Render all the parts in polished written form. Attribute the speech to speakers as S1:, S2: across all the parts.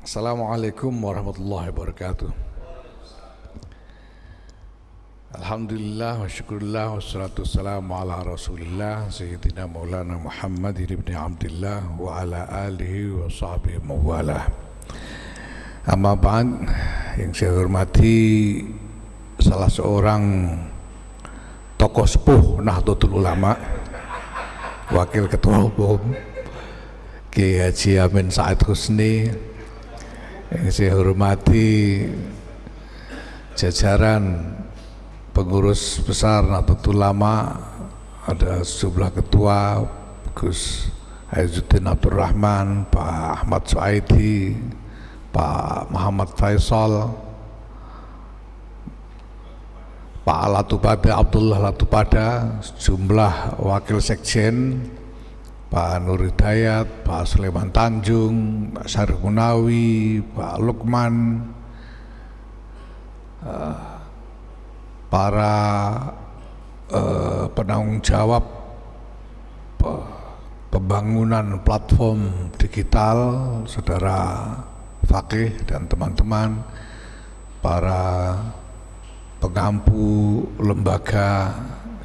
S1: Assalamualaikum warahmatullahi wabarakatuh. Alhamdulillah wa syukurillah wassalatu wassalamu ala rasulillah Sayyidina Maulana Muhammad ibn Abdillah wa ala alihi wa sahbihi mawalah. Amma ba'd, yang saya hormati salah seorang tokoh sepuh Nahdlatul Ulama, Wakil Ketua Umum Kiai Haji Amin Said Husni, yang saya hormati jajaran pengurus besar Nahdlatul Ulama, ada sejumlah ketua, Gus Aizuddin Abdul Rahman, Pak Ahmad Suaidi, Pak Muhammad Faisal, Pak Latupada, Abdullah Latupada, sejumlah wakil sekjen, Pak Nur Hidayat, Pak Sulaiman Tanjung, Pak Syarif Munawi, Pak Lukman, para penanggung jawab pembangunan platform digital, saudara Fakih dan teman-teman, para pengampu lembaga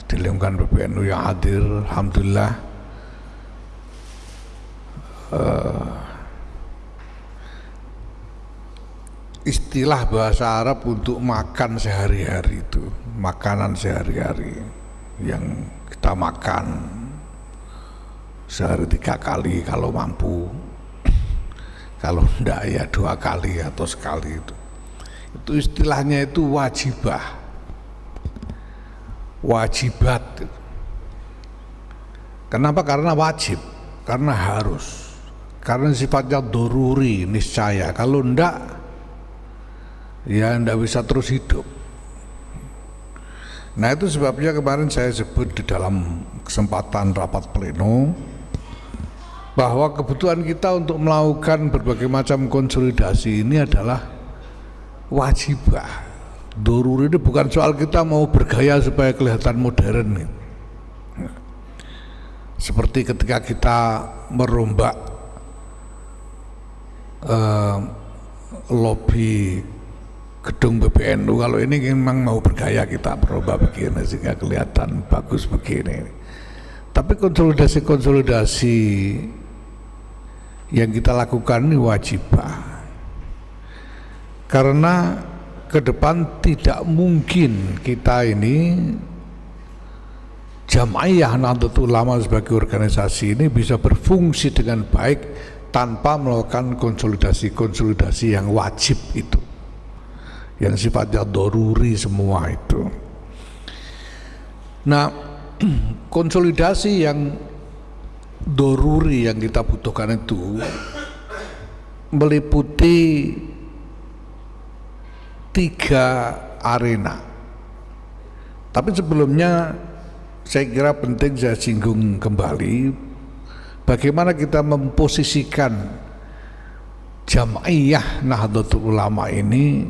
S1: di lingkungan PBNU yang hadir, alhamdulillah. Istilah bahasa Arab untuk makan sehari-hari itu, makanan sehari-hari yang kita makan sehari 3 kali kalau mampu, kalau enggak ya 2 kali atau sekali itu istilahnya itu wajibah, wajibat. Kenapa? Karena wajib, karena harus, karena sifatnya doruri, niscaya. Kalau enggak, ya enggak bisa terus hidup. Nah, itu sebabnya kemarin saya sebut di dalam kesempatan rapat pleno bahwa kebutuhan kita untuk melakukan berbagai macam konsolidasi ini adalah wajibah. Doruri ini bukan soal kita mau bergaya supaya kelihatan modern. Seperti ketika kita merombak lobi gedung PBNU, kalau ini memang mau bergaya kita merombak begini sehingga kelihatan bagus begini. Tapi konsolidasi yang kita lakukan ini wajibah. Karena ke depan tidak mungkin kita ini Jamaiyah Nahdlatul Ulama sebagai organisasi ini bisa berfungsi dengan baik tanpa melakukan konsolidasi yang wajib itu, yang sifatnya doruri semua itu. Nah, konsolidasi yang doruri yang kita butuhkan itu meliputi 3 arena. Tapi sebelumnya saya kira penting saya singgung kembali bagaimana kita memposisikan Jamaiyah Nahdlatul Ulama ini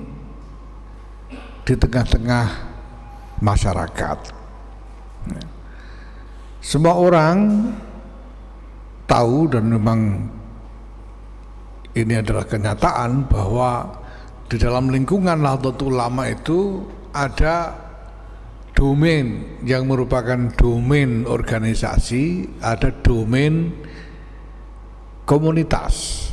S1: di tengah-tengah masyarakat. Semua orang tahu dan memang ini adalah kenyataan bahwa di dalam lingkungan Nahdlatul Ulama itu ada domain yang merupakan domain organisasi, ada domain komunitas.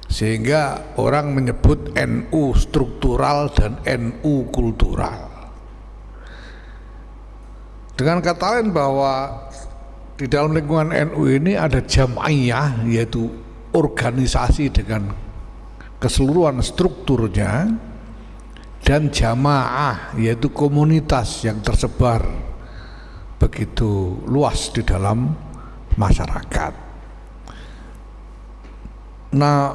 S1: Sehingga orang menyebut NU struktural dan NU kultural. Dengan kata lain bahwa di dalam lingkungan NU ini ada jamaiyah, yaitu organisasi dengan keseluruhan strukturnya, dan jamaah, yaitu komunitas yang tersebar begitu luas di dalam masyarakat. Nah,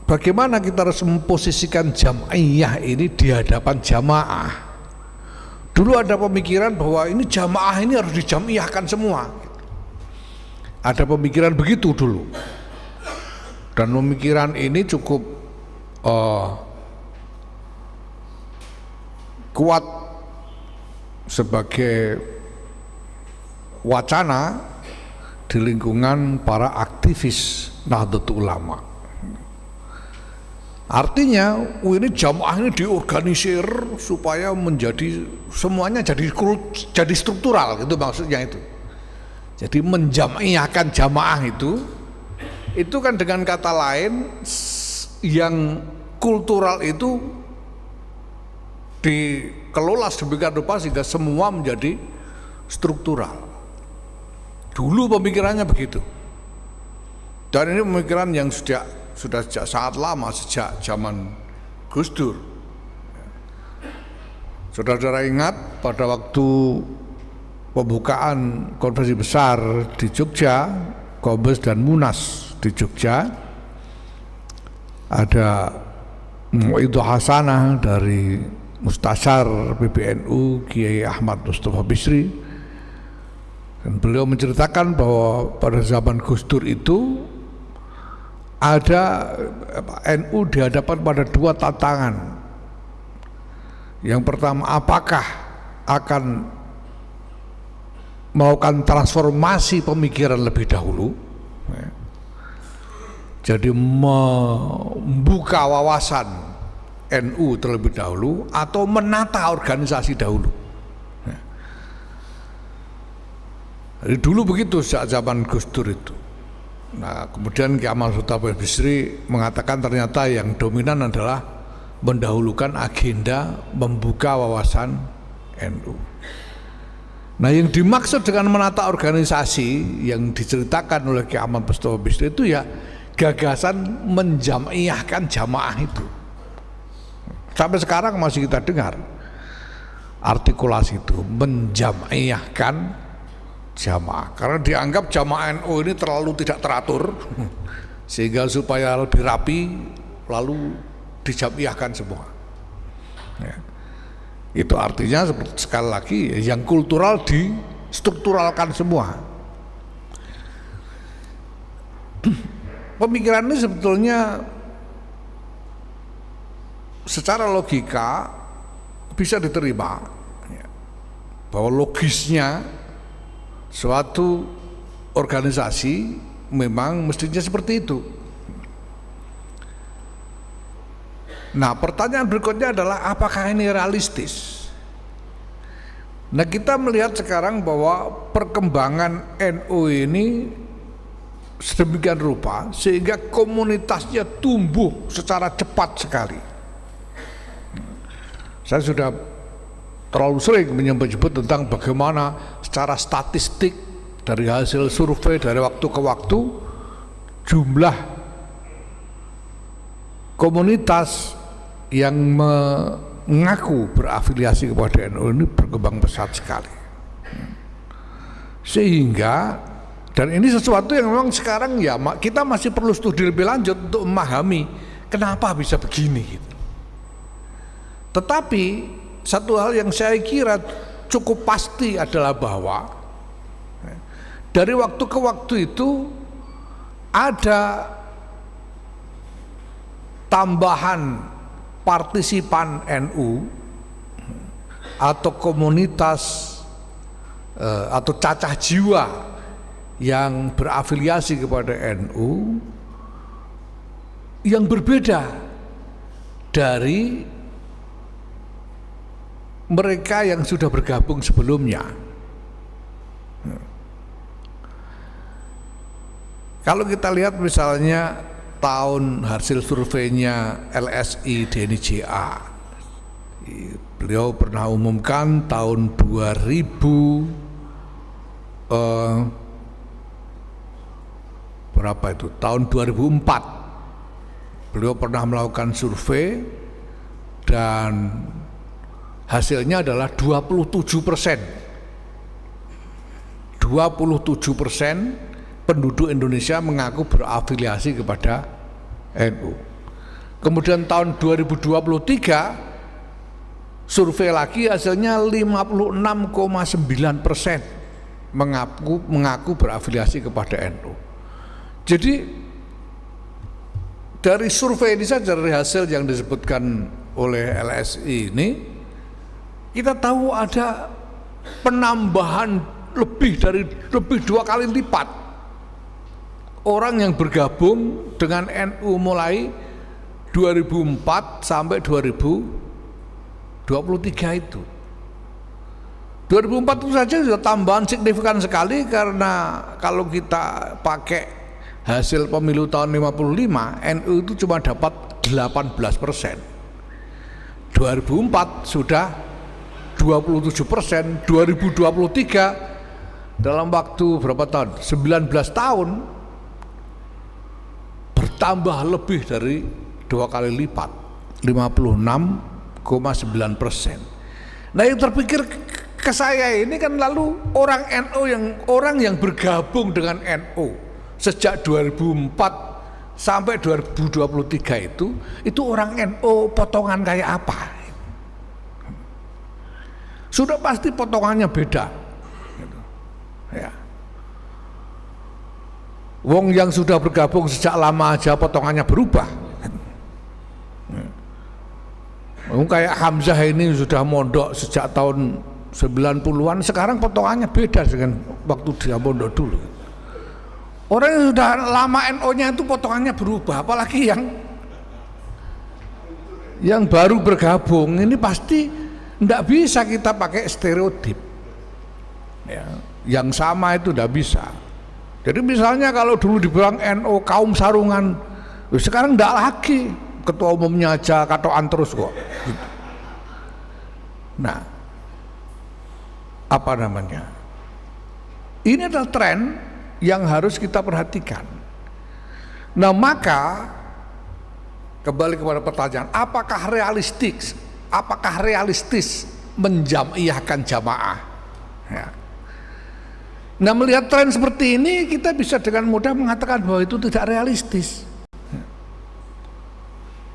S1: bagaimana kita harus memposisikan jamaiyah ini di hadapan jamaah? Dulu ada pemikiran bahwa ini jamaah ini harus dijamiahkan semua. Ada pemikiran begitu dulu. Dan pemikiran ini cukup kuat sebagai wacana di lingkungan para aktivis Nahdlatul Ulama. Artinya ini jamaah ini diorganisir supaya menjadi semuanya jadi struktural, gitu maksudnya itu. Jadi menjamiyahkan jamaah itu kan dengan kata lain yang kultural itu dikelola sedemikian rupa sehingga semua menjadi struktural. Dulu pemikirannya begitu. Dan ini pemikiran yang sudah sejak sangat lama, sejak zaman Gus Dur. Saudara-saudara ingat pada waktu pembukaan konferensi besar di Jogja, Kombes dan Munas di Jogja, ada Mu'idhah Hasanah dari Mustasyar PBNU Kiai Ahmad Mustafa Bisri, dan beliau menceritakan bahwa pada zaman Gus Dur itu ada NU dihadapkan pada dua tantangan. Yang pertama, apakah akan melakukan transformasi pemikiran lebih dahulu, jadi membuka wawasan NU terlebih dahulu, atau menata organisasi dahulu. Jadi dulu begitu sejak zaman Gus Dur itu. Nah, kemudian Kiai Ahmad Mustafa Bisri mengatakan ternyata yang dominan adalah mendahulukan agenda membuka wawasan NU. Nah, yang dimaksud dengan menata organisasi yang diceritakan oleh Kiai Ahmad Mustafa Bisri itu ya gagasan menjamiyahkan jamaah itu. Sampai sekarang masih kita dengar artikulasi itu, menjamiyahkan jamaah, karena dianggap jamaah NU ini terlalu tidak teratur sehingga supaya lebih rapi lalu dijamiyahkan semua ya. Itu artinya sekali lagi yang kultural distrukturalkan semua. Pemikiran ini sebetulnya secara logika bisa diterima ya, bahwa logisnya suatu organisasi memang mestinya seperti itu. Nah, pertanyaan berikutnya adalah apakah ini realistis? Nah, kita melihat sekarang bahwa perkembangan NU ini sedemikian rupa sehingga komunitasnya tumbuh secara cepat sekali. Saya sudah terlalu sering menyebut tentang bagaimana secara statistik dari hasil survei dari waktu ke waktu jumlah komunitas yang mengaku berafiliasi kepada NU ini berkembang pesat sekali. Sehingga, dan ini sesuatu yang memang sekarang ya kita masih perlu studi lebih lanjut untuk memahami kenapa bisa begini gitu. Tetapi satu hal yang saya kira cukup pasti adalah bahwa dari waktu ke waktu itu ada tambahan partisipan NU atau komunitas atau cacah jiwa yang berafiliasi kepada NU yang berbeda dari mereka yang sudah bergabung sebelumnya. Kalau kita lihat misalnya tahun hasil surveinya LSI Denny JA, beliau pernah umumkan tahun 2000 berapa itu? Tahun 2004 beliau pernah melakukan survei dan hasilnya adalah 27%. 27% penduduk Indonesia mengaku berafiliasi kepada NU. Kemudian tahun 2023 survei lagi hasilnya 56,9% mengaku berafiliasi kepada NU. Jadi dari survei ini saja, dari hasil yang disebutkan oleh LSI ini, kita tahu ada penambahan lebih 2 kali lipat orang yang bergabung dengan NU mulai 2004 sampai 2023 itu. 2004 itu saja sudah tambahan signifikan sekali, karena kalau kita pakai hasil pemilu tahun 55, NU itu cuma dapat 18%. 2004 sudah 27%, 2023 dalam waktu berapa tahun? 19 tahun bertambah lebih dari 2 kali lipat, 56,9%. Nah, yang terpikir ke saya ini kan, lalu orang yang bergabung dengan NU sejak 2004 sampai 2023 itu orang NU potongan kayak apa? Sudah pasti potongannya beda. Ya. Wong yang sudah bergabung sejak lama aja potongannya berubah. Kayak Hamzah ini sudah mondok sejak tahun 90-an, sekarang potongannya beda dengan waktu dia mondok dulu. Orang yang sudah lama NO-nya itu potongannya berubah, apalagi yang baru bergabung ini pasti tidak bisa kita pakai stereotip. Ya, yang sama itu tidak bisa. Jadi misalnya kalau dulu dibilang NO kaum sarungan, sekarang tidak lagi, ketua umumnya aja katoan terus kok. Nah, apa namanya? Ini adalah tren yang harus kita perhatikan. Nah, maka kembali kepada pertanyaan, apakah realistis menjam'iyahkan jamaah? Ya. Nah, melihat tren seperti ini, kita bisa dengan mudah mengatakan bahwa itu tidak realistis.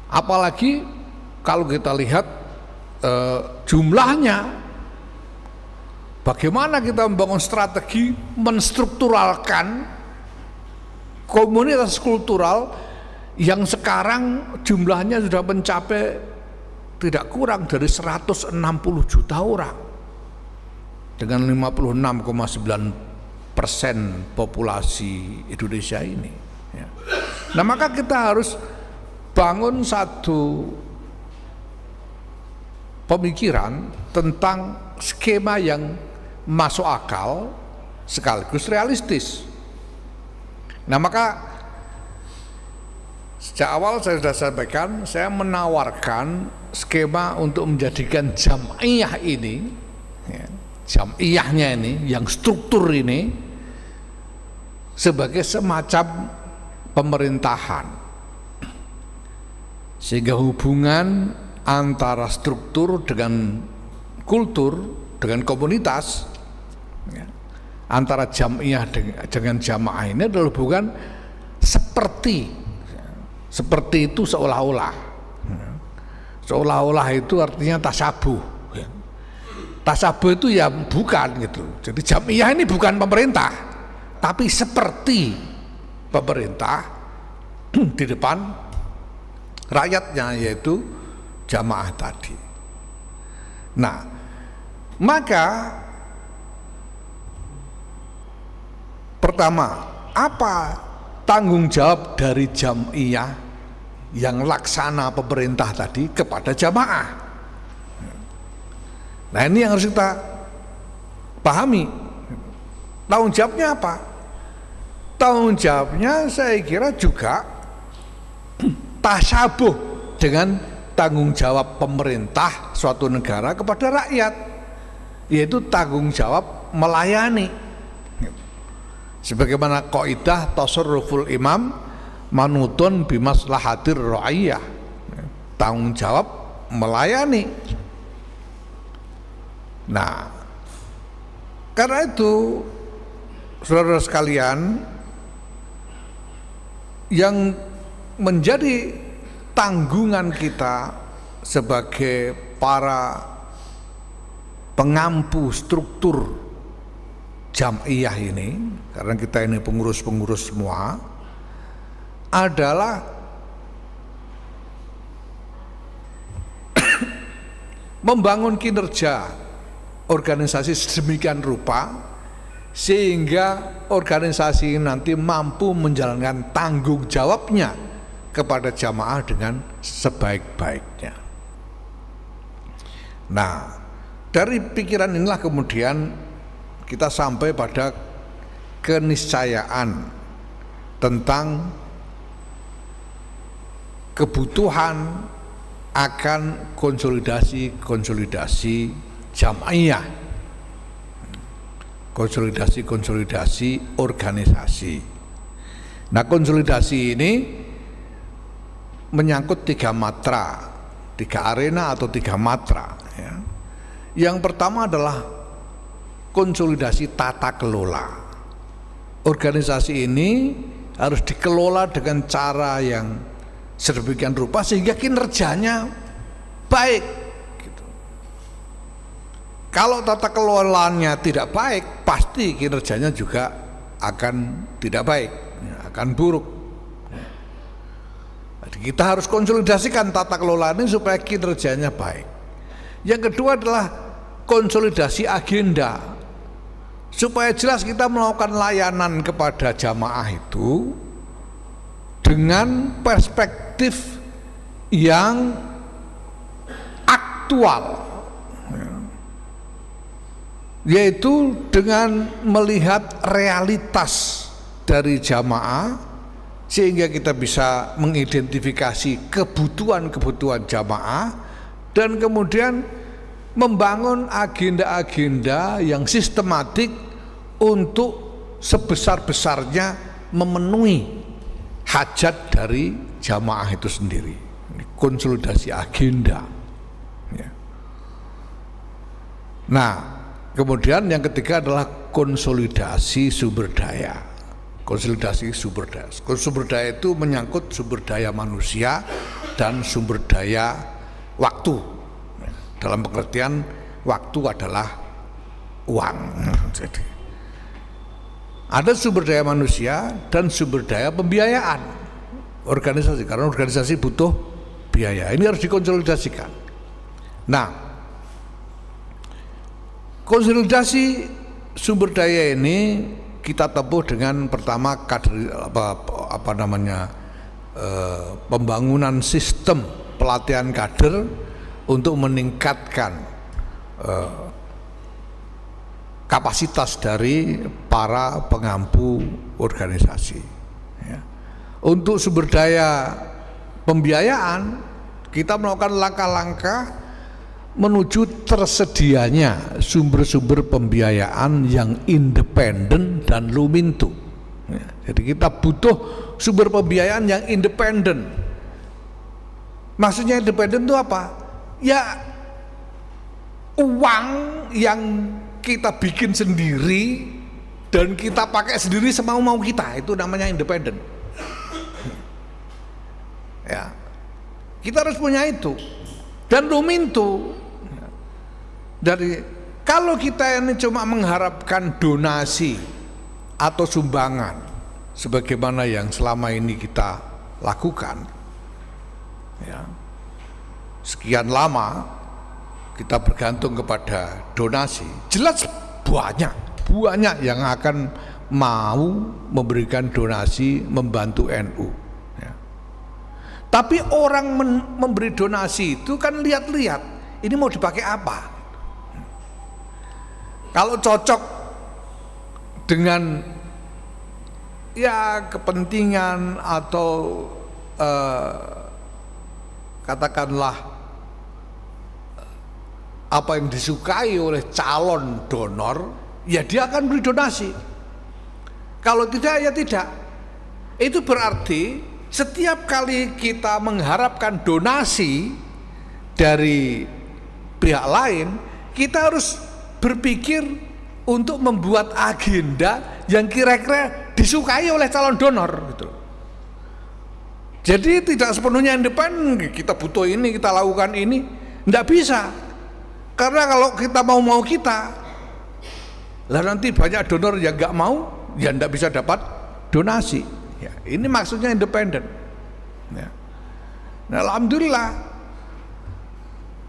S1: Apalagi kalau kita lihat jumlahnya, bagaimana kita membangun strategi menstrukturalkan komunitas kultural yang sekarang jumlahnya sudah mencapai tidak kurang dari 160 juta orang dengan 56,9% populasi Indonesia ini. Ya. Nah, maka kita harus bangun satu pemikiran tentang skema yang masuk akal sekaligus realistis. Nah, maka sejak awal saya sudah sampaikan, saya menawarkan skema untuk menjadikan jam'iyah ini, ya, jam'iyahnya ini, yang struktur ini sebagai semacam pemerintahan, sehingga hubungan antara struktur dengan kultur, dengan komunitas, ya, antara jam'iyah dengan jamaah ini adalah hubungan seperti itu seolah-olah. Seolah-olah itu artinya tasabuh. Ya. Tasabuh itu ya bukan gitu. Jadi jam'iyah ini bukan pemerintah, tapi seperti pemerintah di depan rakyatnya, yaitu jamaah tadi. Nah, maka pertama, apa tanggung jawab dari jam'iyah yang laksana pemerintah tadi kepada jamaah? Nah, ini yang harus kita pahami. Tanggung jawabnya apa? Tanggung jawabnya saya kira juga tasabuh dengan tanggung jawab pemerintah suatu negara kepada rakyat, yaitu tanggung jawab melayani. Sebagaimana kaidah tasarruful imam manutun bimaslahatir ra'iyah, tanggung jawab melayani. Nah, karena itu saudara sekalian, yang menjadi tanggungan kita sebagai para pengampu struktur jam'iyah ini, karena kita ini pengurus-pengurus semua, adalah membangun kinerja organisasi sedemikian rupa sehingga organisasi nanti mampu menjalankan tanggung jawabnya kepada jamaah dengan sebaik-baiknya. Nah, dari pikiran inilah kemudian kita sampai pada keniscayaan tentang kebutuhan akan konsolidasi jamaiyah, konsolidasi organisasi. Nah, konsolidasi ini menyangkut 3 matra, 3 arena atau 3 matra ya. Yang pertama adalah konsolidasi tata kelola. Organisasi ini harus dikelola dengan cara yang sedemikian rupa sehingga kinerjanya baik gitu. Kalau tata kelolanya tidak baik, pasti kinerjanya juga akan tidak baik, akan buruk. Jadi kita harus konsolidasikan tata kelola ini supaya kinerjanya baik. Yang kedua adalah konsolidasi agenda, supaya jelas kita melakukan layanan kepada jamaah itu dengan perspektif yang aktual, yaitu dengan melihat realitas dari jamaah sehingga kita bisa mengidentifikasi kebutuhan-kebutuhan jamaah dan kemudian membangun agenda-agenda yang sistematik untuk sebesar-besarnya memenuhi hajat dari jamaah itu sendiri. Konsolidasi agenda ya. Nah, kemudian yang ketiga adalah konsolidasi sumber daya. Konsolidasi sumber daya. Sumber daya itu menyangkut sumber daya manusia dan sumber daya waktu. Dalam pengertian waktu adalah uang. Jadi ada sumber daya manusia dan sumber daya pembiayaan organisasi, karena organisasi butuh biaya. Ini harus dikonsolidasikan. Nah, konsolidasi sumber daya ini kita tempuh dengan pertama pembangunan sistem pelatihan kader untuk meningkatkan kapasitas dari para pengampu organisasi ya. Untuk sumber daya pembiayaan kita melakukan langkah-langkah menuju tersedianya sumber-sumber pembiayaan yang independen dan lumintu ya. Jadi kita butuh sumber pembiayaan yang independen. Maksudnya independen itu apa? Ya uang yang kita bikin sendiri dan kita pakai sendiri semau-mau kita, itu namanya independen ya. Kita harus punya itu. Dan lumintu dari, kalau kita ini cuma mengharapkan donasi atau sumbangan sebagaimana yang selama ini kita lakukan ya, sekian lama kita bergantung kepada donasi, jelas banyak yang akan mau memberikan donasi membantu NU ya. Tapi orang memberi donasi itu kan lihat-lihat ini mau dipakai apa. Kalau cocok dengan ya kepentingan atau katakanlah apa yang disukai oleh calon donor, ya dia akan beri donasi. Kalau tidak, ya tidak. Itu berarti setiap kali kita mengharapkan donasi dari pihak lain, kita harus berpikir untuk membuat agenda yang kira-kira disukai oleh calon donor gitu. Jadi tidak sepenuhnya independen, kita butuh ini, kita lakukan ini, tidak bisa. Karena kalau kita mau kita, lah nanti banyak donor yang nggak mau, ya nggak bisa dapat donasi. Ya, ini maksudnya independen. Ya. Nah, alhamdulillah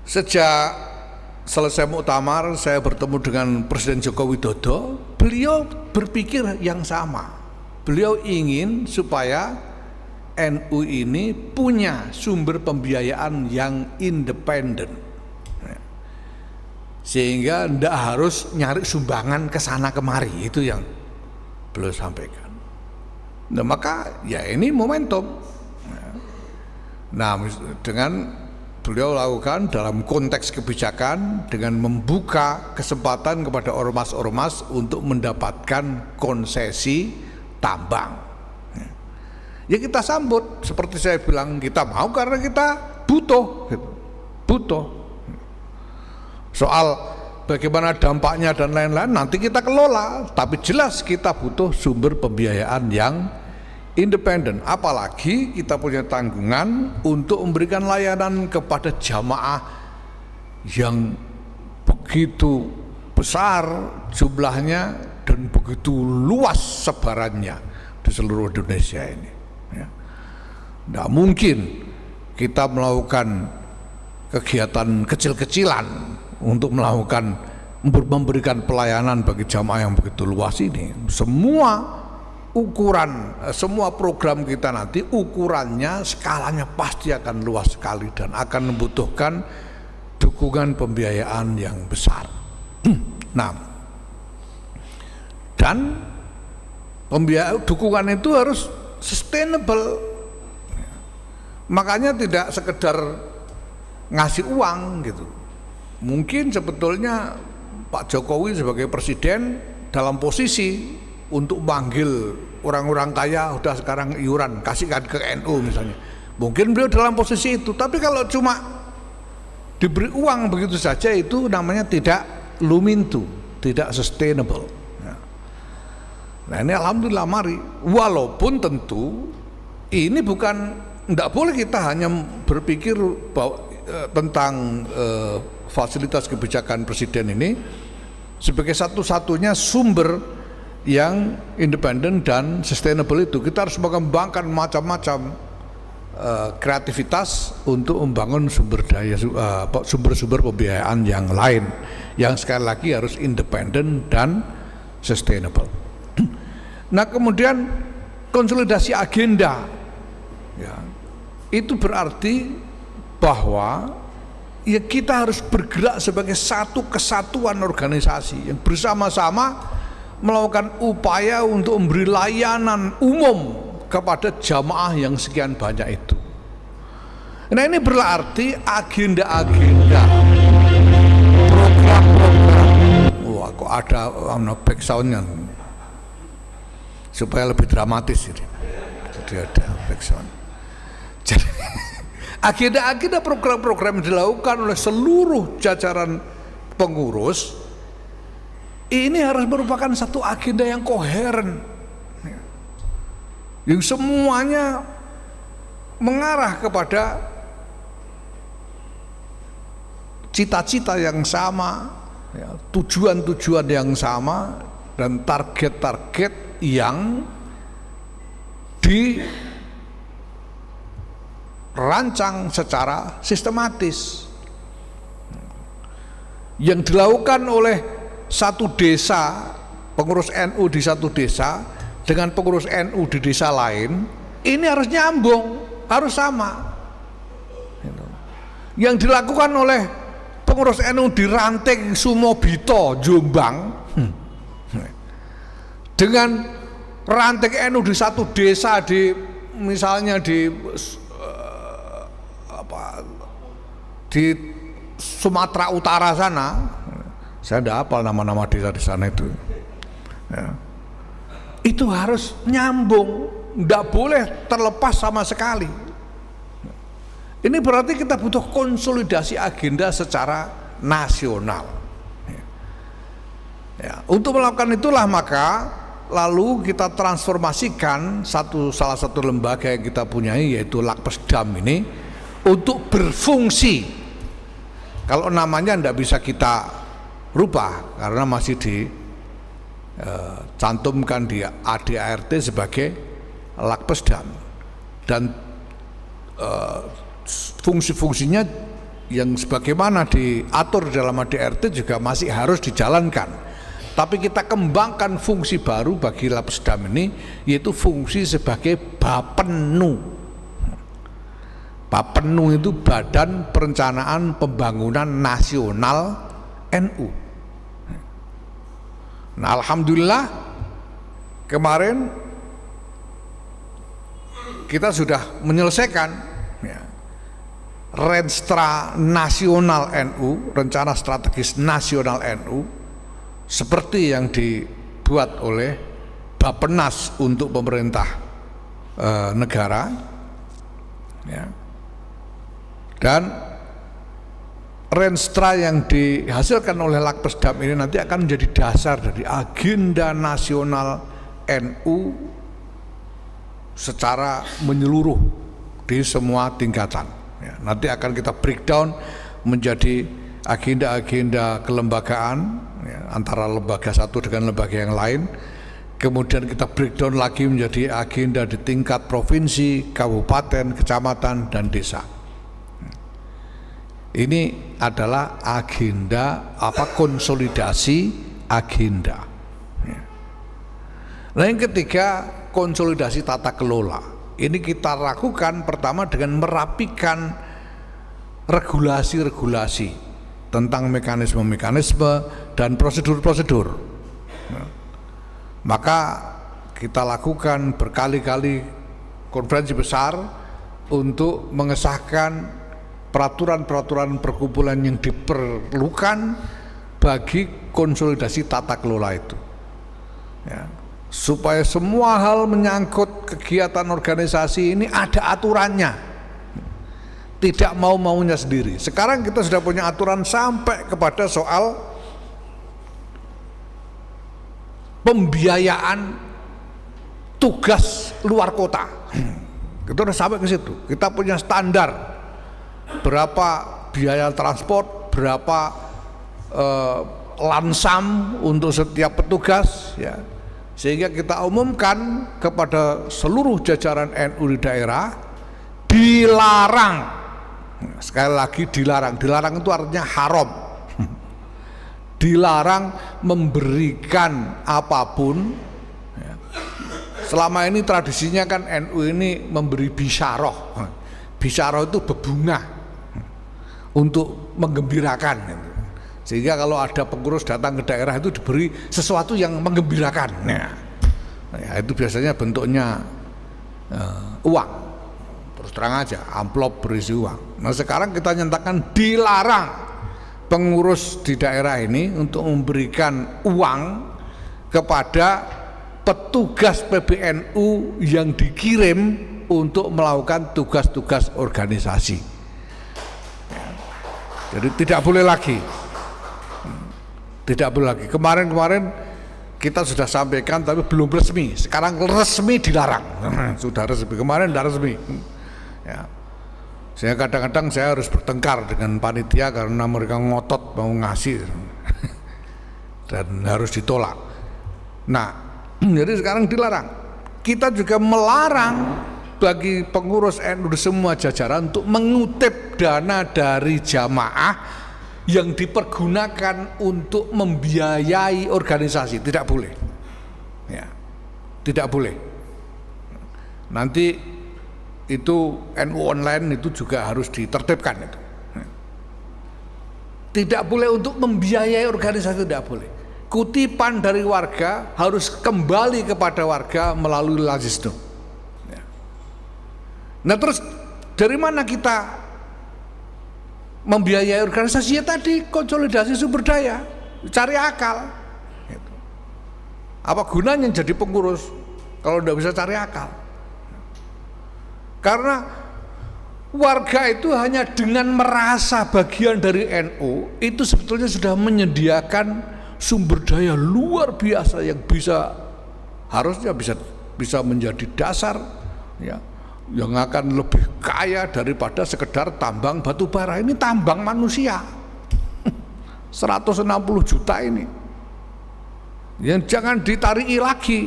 S1: sejak selesai muktamar saya bertemu dengan Presiden Joko Widodo, beliau berpikir yang sama. Beliau ingin supaya NU ini punya sumber pembiayaan yang independen, sehingga tidak harus nyari sumbangan ke sana kemari. Itu yang beliau sampaikan. Nah, maka ya ini momentum. Nah, dengan beliau lakukan dalam konteks kebijakan dengan membuka kesempatan kepada ormas-ormas untuk mendapatkan konsesi tambang. Ya kita sambut, seperti saya bilang, kita mau karena kita butuh. Soal bagaimana dampaknya dan lain-lain nanti kita kelola, tapi jelas kita butuh sumber pembiayaan yang independen. Apalagi kita punya tanggungan untuk memberikan layanan kepada jamaah yang begitu besar jumlahnya dan begitu luas sebarannya di seluruh Indonesia ini. Tidak mungkin kita melakukan kegiatan kecil-kecilan untuk memberikan pelayanan bagi jamaah yang begitu luas ini. Semua program kita nanti ukurannya, skalanya pasti akan luas sekali dan akan membutuhkan dukungan pembiayaan yang besar. Nah, dan dukungan itu harus sustainable. Makanya tidak sekedar ngasih uang gitu. Mungkin sebetulnya Pak Jokowi sebagai presiden dalam posisi untuk manggil orang-orang kaya, udah sekarang iuran kasihkan ke NU misalnya. Mungkin beliau dalam posisi itu. Tapi kalau cuma diberi uang begitu saja, itu namanya tidak lumintu, tidak sustainable. Nah ini alhamdulillah mari. Walaupun tentu ini bukan, tidak boleh kita hanya berpikir bahwa, tentang fasilitas kebijakan presiden ini sebagai satu-satunya sumber yang independen dan sustainable. Itu kita harus mengembangkan macam-macam kreativitas untuk membangun sumber-sumber pembiayaan yang lain yang sekali lagi harus independen dan sustainable. Nah kemudian konsolidasi agenda, ya, itu berarti bahwa ya kita harus bergerak sebagai satu kesatuan organisasi yang bersama-sama melakukan upaya untuk memberi layanan umum kepada jamaah yang sekian banyak itu. Nah ini berarti agenda-agenda, program-program. Wah kok ada backsoundnya supaya lebih dramatis ini. Jadi ada backsound. Jadi agenda-agenda program-program yang dilakukan oleh seluruh jajaran pengurus ini harus merupakan satu agenda yang koheren, yang semuanya mengarah kepada cita-cita yang sama, ya, tujuan-tujuan yang sama, dan target-target yang dirancang secara sistematis, yang dilakukan oleh satu desa, pengurus NU di satu desa dengan pengurus NU di desa lain, ini harus nyambung, harus sama. Yang dilakukan oleh pengurus NU di Ranting Sumobito, Jombang, dengan ranting NU di satu desa di misalnya di Sumatera Utara sana, saya tidak hafal nama-nama desa di sana itu. Ya. Itu harus nyambung, tidak boleh terlepas sama sekali. Ini berarti kita butuh konsolidasi agenda secara nasional. Ya. Untuk melakukan itulah maka lalu kita transformasikan salah satu lembaga yang kita punyai, yaitu Lakpesdam ini, untuk berfungsi. Kalau namanya tidak bisa kita rubah karena masih dicantumkan di ADART sebagai Lakpesdam, dan fungsi-fungsinya yang sebagaimana diatur dalam ADRT juga masih harus dijalankan. Tapi kita kembangkan fungsi baru bagi Lapsdam ini, yaitu fungsi sebagai Bapenu. Bapenu itu Badan Perencanaan Pembangunan Nasional NU. Nah, alhamdulillah kemarin kita sudah menyelesaikan ya, Renstra Nasional NU, Rencana Strategis Nasional NU, seperti yang dibuat oleh Bappenas untuk pemerintah negara, ya. Dan Renstra yang dihasilkan oleh Lapsdam ini nanti akan menjadi dasar dari agenda nasional NU secara menyeluruh di semua tingkatan. Ya, nanti akan kita breakdown menjadi agenda-agenda kelembagaan ya, antara lembaga satu dengan lembaga yang lain. Kemudian kita breakdown lagi menjadi agenda di tingkat provinsi, kabupaten, kecamatan, dan desa. Ini adalah agenda konsolidasi agenda. Nah, yang ketiga, konsolidasi tata kelola. Ini kita lakukan pertama dengan merapikan regulasi-regulasi tentang mekanisme-mekanisme dan prosedur-prosedur. Maka kita lakukan berkali-kali konferensi besar untuk mengesahkan peraturan-peraturan perkumpulan yang diperlukan bagi konsolidasi tata kelola itu, ya, supaya semua hal menyangkut kegiatan organisasi ini ada aturannya, tidak mau-maunya sendiri. Sekarang kita sudah punya aturan sampai kepada soal pembiayaan tugas luar kota. Kita sudah sampai ke situ. Kita punya standar berapa biaya transport, berapa lansam untuk setiap petugas, ya, sehingga kita umumkan kepada seluruh jajaran NU di daerah, dilarang, sekali lagi dilarang itu artinya haram, dilarang memberikan apapun, ya. Selama ini tradisinya kan NU ini memberi bisyarah. Bisyarah itu bebungah untuk menggembirakan, sehingga kalau ada pengurus datang ke daerah itu diberi sesuatu yang menggembirakan. Nah, ya, itu biasanya bentuknya uang, terus terang aja, amplop berisi uang. Nah, sekarang kita nyatakan dilarang pengurus di daerah ini untuk memberikan uang kepada petugas PBNU yang dikirim untuk melakukan tugas-tugas organisasi. Jadi tidak boleh lagi, tidak boleh lagi. Kemarin kita sudah sampaikan tapi belum resmi. Sekarang resmi dilarang. Sudah resmi. Kemarin tidak resmi. Ya. Saya kadang-kadang saya harus bertengkar dengan panitia karena mereka ngotot mau ngasih dan harus ditolak. Nah, jadi sekarang dilarang. Kita juga melarang bagi pengurus NU di semua jajaran untuk mengutip dana dari jamaah yang dipergunakan untuk membiayai organisasi. Tidak boleh, ya, tidak boleh. Nanti itu NU online itu juga harus ditertibkan itu. Tidak boleh untuk membiayai organisasi, tidak boleh. Kutipan dari warga harus kembali kepada warga melalui Lazisnu. Nah, terus dari mana kita membiayai organisasi? Ya tadi, konsolidasi sumber daya, cari akal. Apa gunanya jadi pengurus kalau tidak bisa cari akal? Karena warga itu hanya dengan merasa bagian dari NU itu sebetulnya sudah menyediakan sumber daya luar biasa yang harusnya bisa menjadi dasar, ya, yang akan lebih kaya daripada sekedar tambang batu bara. Ini tambang manusia 160 juta ini yang jangan ditariki lagi.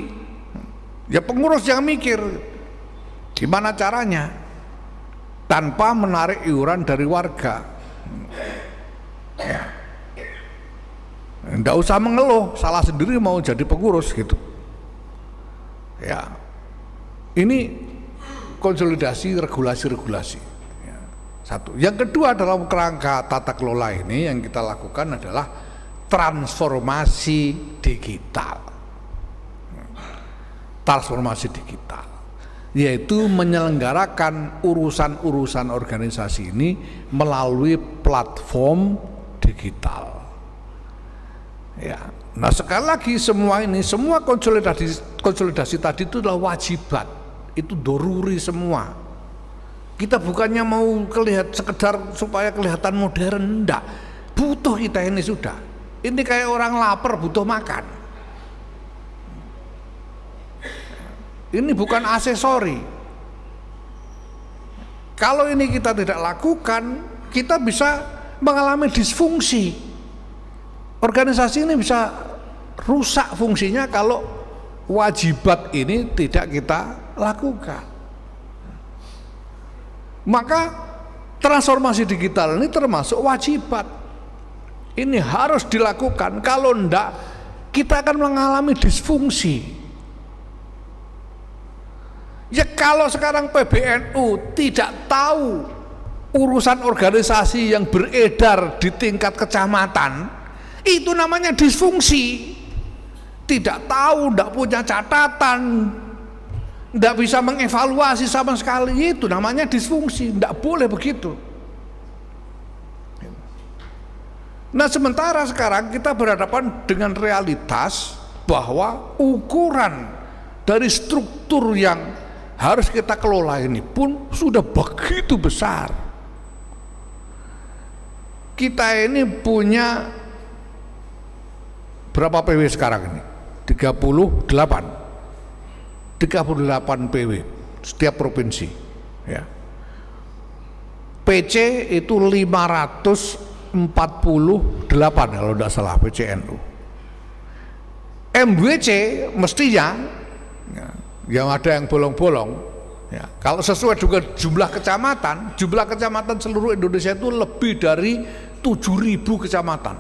S1: Ya, pengurus yang mikir gimana caranya tanpa menarik iuran dari warga. Ya. Nggak usah mengeluh, salah sendiri mau jadi pengurus gitu. Ya, ini konsolidasi regulasi-regulasi. Ya. Satu. Yang kedua dalam kerangka tata kelola ini yang kita lakukan adalah transformasi digital. Transformasi digital, yaitu menyelenggarakan urusan-urusan organisasi ini melalui platform digital. Ya, nah sekali lagi semua konsolidasi tadi itu adalah wajibat, itu doruri semua. Kita bukannya mau sekedar supaya kelihatan modern, enggak. Butuh kita ini sudah. Ini kayak orang lapar butuh makan. Ini bukan aksesori. Kalau ini kita tidak lakukan, kita bisa mengalami disfungsi. Organisasi ini bisa rusak fungsinya kalau wajibat ini tidak kita lakukan. Maka transformasi digital ini termasuk wajibat. Ini harus dilakukan. Kalau enggak, kita akan mengalami disfungsi. Ya kalau sekarang PBNU tidak tahu urusan organisasi yang beredar di tingkat kecamatan, itu namanya disfungsi. Tidak tahu, tidak punya catatan, tidak bisa mengevaluasi sama sekali, itu namanya disfungsi. Tidak boleh begitu. Nah sementara sekarang kita berhadapan dengan realitas bahwa ukuran dari struktur yang harus kita kelola ini pun sudah begitu besar. Kita ini punya berapa PW sekarang ini? 38 PW setiap provinsi ya. PC itu 548 kalau tidak salah PCNU. MWC mestinya ya, yang ada yang bolong-bolong ya, kalau sesuai dengan jumlah kecamatan seluruh Indonesia itu lebih dari 7.000 kecamatan,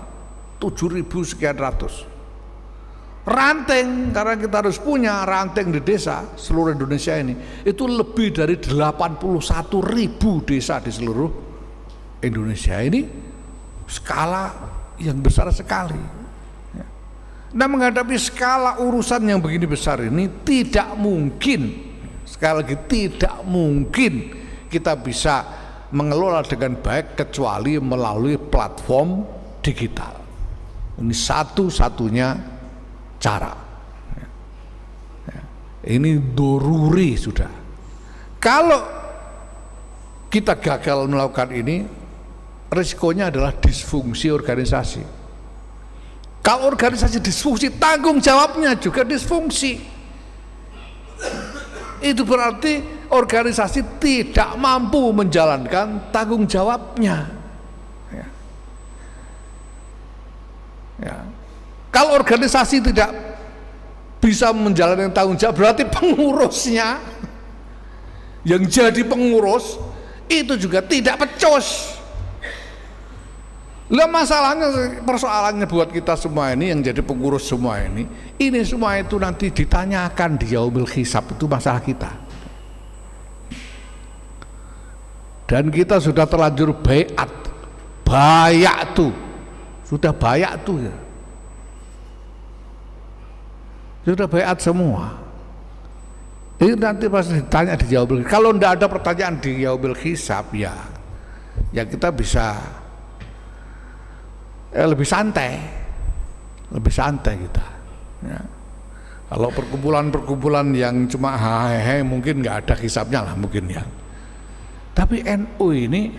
S1: 7.000 sekian ratus. Ranting, karena kita harus punya ranting di desa seluruh Indonesia ini, itu lebih dari 81.000 desa di seluruh Indonesia. Ini skala yang besar sekali. Nah menghadapi skala urusan yang begini besar ini tidak mungkin, sekali lagi tidak mungkin kita bisa mengelola dengan baik kecuali melalui platform digital. Ini satu-satunya cara. Ini doruri sudah. Kalau kita gagal melakukan ini, risikonya adalah disfungsi organisasi. Kalau organisasi disfungsi, tanggung jawabnya juga disfungsi. Itu berarti organisasi tidak mampu menjalankan tanggung jawabnya. Ya. Ya. Kalau organisasi tidak bisa menjalankan tanggung jawab, berarti pengurusnya yang jadi pengurus itu juga tidak becus. Lah masalahnya, persoalannya buat kita semua ini yang jadi pengurus semua ini semua itu nanti ditanyakan di yaumil hisab, itu masalah kita. Dan kita sudah terlanjur bayak tuh, sudah bayak tuh ya. Sudah bayat semua. Itu nanti pasti ditanya di yaumil hisab. Kalau tidak ada pertanyaan di yaumil hisab ya kita bisa lebih santai kita ya. Kalau perkumpulan yang cuma hehehe mungkin nggak ada hisabnya lah mungkin ya. Tapi NU ini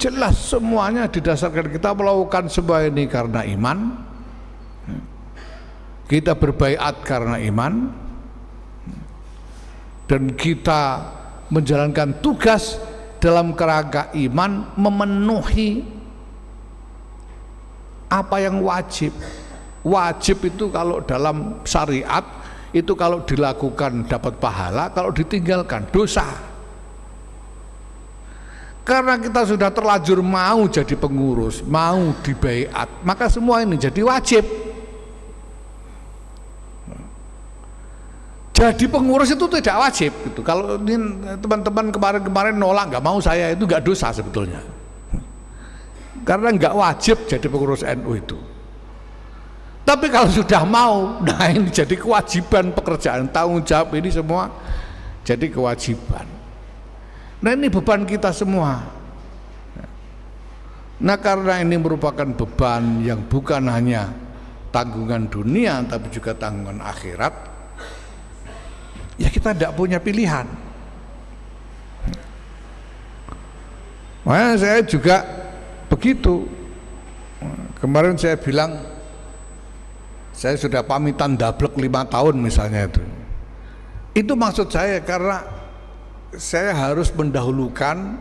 S1: jelas semuanya didasarkan kita melakukan semua ini karena iman. Kita berbaiat karena iman, dan kita menjalankan tugas dalam kerangka iman memenuhi apa yang wajib. Wajib itu kalau dalam syariat itu kalau dilakukan dapat pahala, kalau ditinggalkan dosa. Karena kita sudah terlanjur mau jadi pengurus, mau dibaiat, maka semua ini jadi wajib. Jadi pengurus itu tidak wajib gitu. Kalau ini teman-teman kemarin nolak nggak mau saya, itu nggak dosa sebetulnya. Karena nggak wajib jadi pengurus NU itu. Tapi kalau sudah mau, nah ini jadi kewajiban pekerjaan, tanggung jawab ini semua jadi kewajiban. Nah ini beban kita semua. Nah karena ini merupakan beban yang bukan hanya tanggungan dunia tapi juga tanggungan akhirat, ya kita tidak punya pilihan. Makanya saya juga begitu. Kemarin saya bilang saya sudah pamitan dablek 5 tahun misalnya itu. Itu maksud saya karena saya harus mendahulukan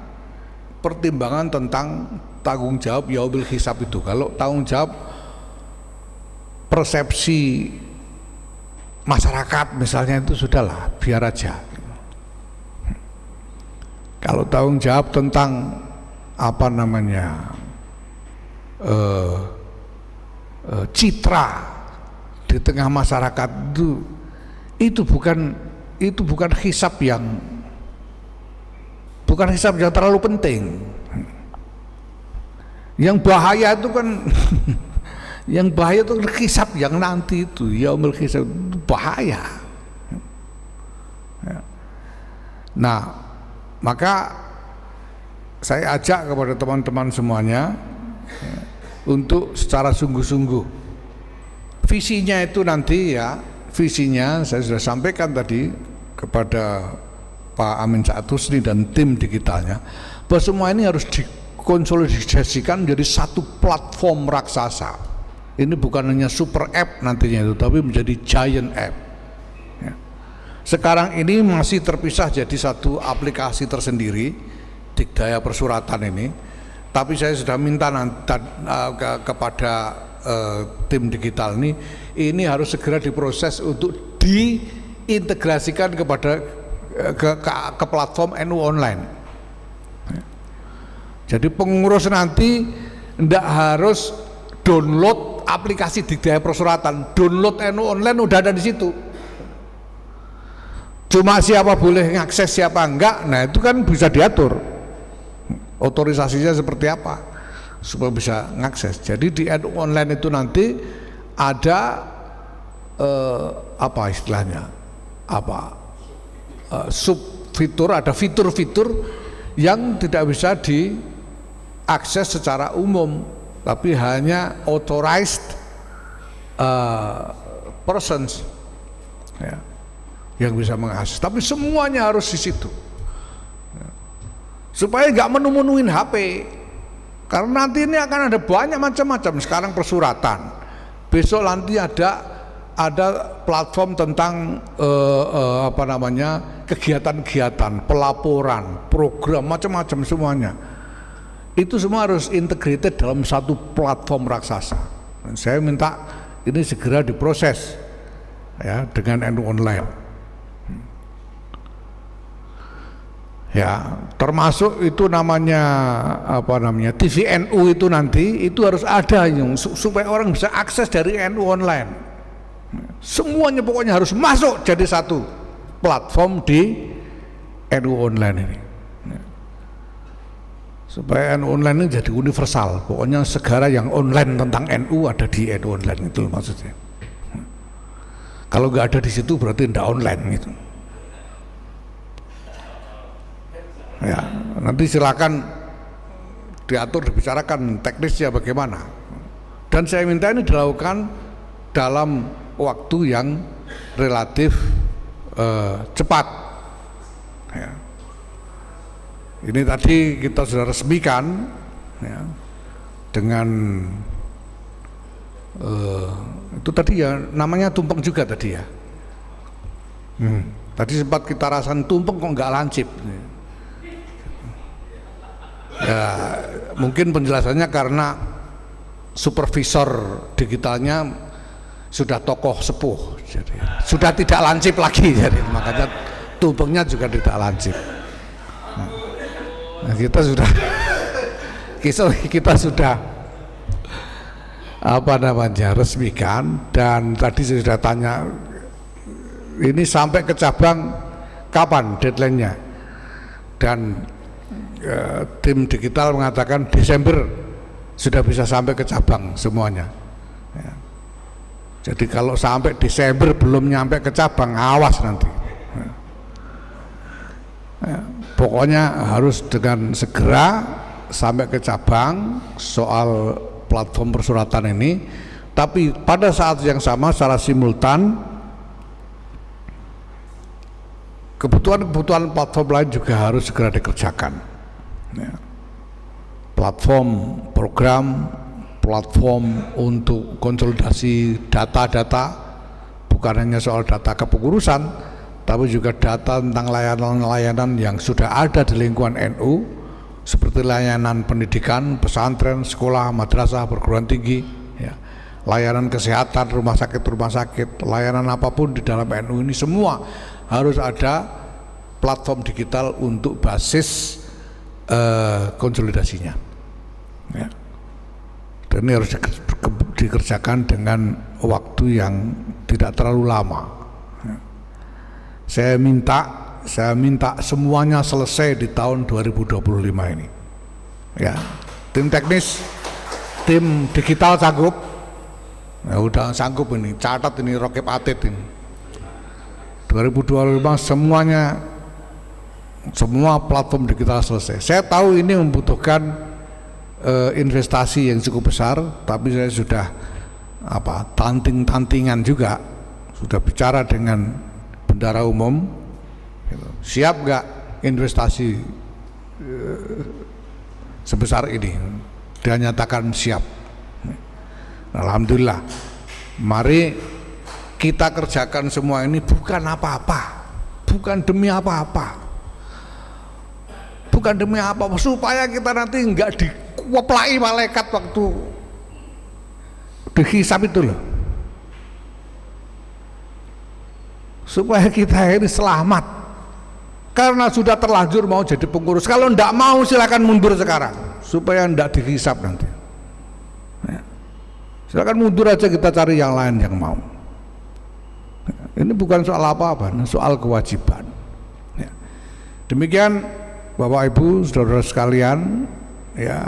S1: pertimbangan tentang tanggung jawab yaumil hisab itu. Kalau tanggung jawab persepsi masyarakat misalnya itu sudahlah, biar aja. Kalau tanggung jawab tentang apa namanya citra di tengah masyarakat itu bukan hisab yang terlalu penting. Yang bahaya itu kan yang bahaya itu hisab yang nanti itu, yaumul hisab itu bahaya. Nah, maka saya ajak kepada teman-teman semuanya untuk secara sungguh-sungguh visinya itu nanti ya, visinya saya sudah sampaikan tadi kepada Pak Amin Sa'atusni dan tim digitalnya, bahwa semua ini harus dikonsolidasikan menjadi satu platform raksasa. Ini bukan hanya super app nantinya itu, tapi menjadi giant app. Ya. Sekarang ini masih terpisah jadi satu aplikasi tersendiri, Dikdaya Persuratan ini. Tapi saya sudah minta kepada tim digital ini harus segera diproses untuk diintegrasikan kepada ke platform NU Online. Jadi pengurus nanti tidak harus download aplikasi Dikdaya Persuratan, download NU Online udah ada di situ. Cuma siapa boleh ngakses siapa enggak, nah itu kan bisa diatur. Otorisasinya seperti apa supaya bisa ngakses. Jadi di NU Online itu nanti ada apa istilahnya? Sub fitur, ada fitur-fitur yang tidak bisa diakses secara umum, tapi hanya authorized persons ya, yang bisa mengakses. Tapi semuanya harus di situ ya, supaya nggak menu-menuin HP, karena nanti ini akan ada banyak macam-macam. Sekarang persuratan, besok nanti ada platform tentang apa namanya kegiatan-kegiatan, pelaporan, program macam-macam semuanya. Itu semua harus integrated dalam satu platform raksasa. Dan saya minta ini segera diproses ya dengan NU Online. Ya, termasuk itu namanya apa namanya TVNU itu nanti itu harus ada yang supaya orang bisa akses dari NU Online. Semuanya pokoknya harus masuk jadi satu platform di NU Online ini, supaya NU Online ini jadi universal. Pokoknya segala yang online tentang NU ada di NU Online, itu maksudnya. Kalau nggak ada di situ berarti tidak online gitu. Ya, nanti silakan diatur, dibicarakan teknisnya bagaimana. Dan saya minta ini dilakukan dalam waktu yang relatif cepat ya. Ini tadi kita sudah resmikan ya, dengan itu tadi ya namanya tumpeng juga tadi ya. Tadi sempat kita rasakan tumpeng kok nggak lancip ya, mungkin penjelasannya karena supervisor digitalnya sudah tokoh sepuh, jadi sudah tidak lancip lagi, jadi makanya tumpengnya juga tidak lancip. Nah, kita sudah apa namanya resmikan, dan tadi saya sudah tanya ini sampai ke cabang kapan deadline-nya, dan tim digital mengatakan Desember sudah bisa sampai ke cabang semuanya ya. Jadi kalau sampai Desember belum nyampe ke cabang, awas nanti ya. Pokoknya harus dengan segera sampai ke cabang soal platform persuratan ini. Tapi pada saat yang sama secara simultan kebutuhan platform lain juga harus segera dikerjakan ya. Platform program, platform untuk konsolidasi data-data, bukan hanya soal data kepengurusan, tapi juga data tentang layanan-layanan yang sudah ada di lingkungan NU, seperti layanan pendidikan, pesantren, sekolah, madrasah, perguruan tinggi ya. Layanan kesehatan, rumah sakit, layanan apapun di dalam NU ini semua harus ada platform digital untuk basis konsolidasinya ya. Dan ini harus dikerjakan dengan waktu yang tidak terlalu lama ya. Saya minta semuanya selesai di tahun 2025 ini ya. Tim teknis, tim digital sanggup ya, udah sanggup ini, catat ini Rokib Atid ini 2025 semuanya, semua platform digital selesai. Saya tahu ini membutuhkan investasi yang cukup besar, tapi saya sudah tanting-tantingan juga, sudah bicara dengan bendara umum gitu. Siap nggak investasi sebesar ini? Dia nyatakan siap. Alhamdulillah. Mari kita kerjakan semua ini bukan apa-apa, bukan demi apa-apa, bukan demi apa-apa, supaya kita nanti nggak dikeplai malaikat waktu dihisab itu loh, supaya kita ini selamat. Karena sudah terlanjur mau jadi pengurus, kalau ndak mau silakan mundur sekarang supaya ndak dihisab nanti ya. Silakan mundur aja, kita cari yang lain yang mau. Ini bukan soal apa-apa, soal kewajiban ya. Demikian Bapak Ibu saudara sekalian ya,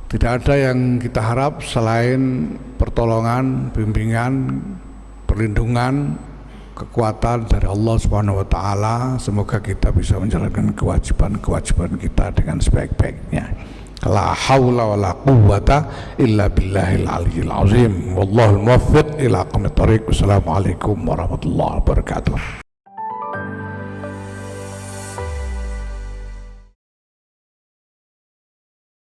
S1: tidak ada yang kita harap selain pertolongan, bimbingan, perlindungan, kekuatan dari Allah Subhanahu wa taala. Semoga kita bisa menjalankan kewajiban-kewajiban kita dengan sebaik-baiknya. La haula wala quwwata illa billahil aliyyil azim. Wallahul muwaffiq ila aqwamit thoriq. Wassalamualaikum warahmatullahi wabarakatuh.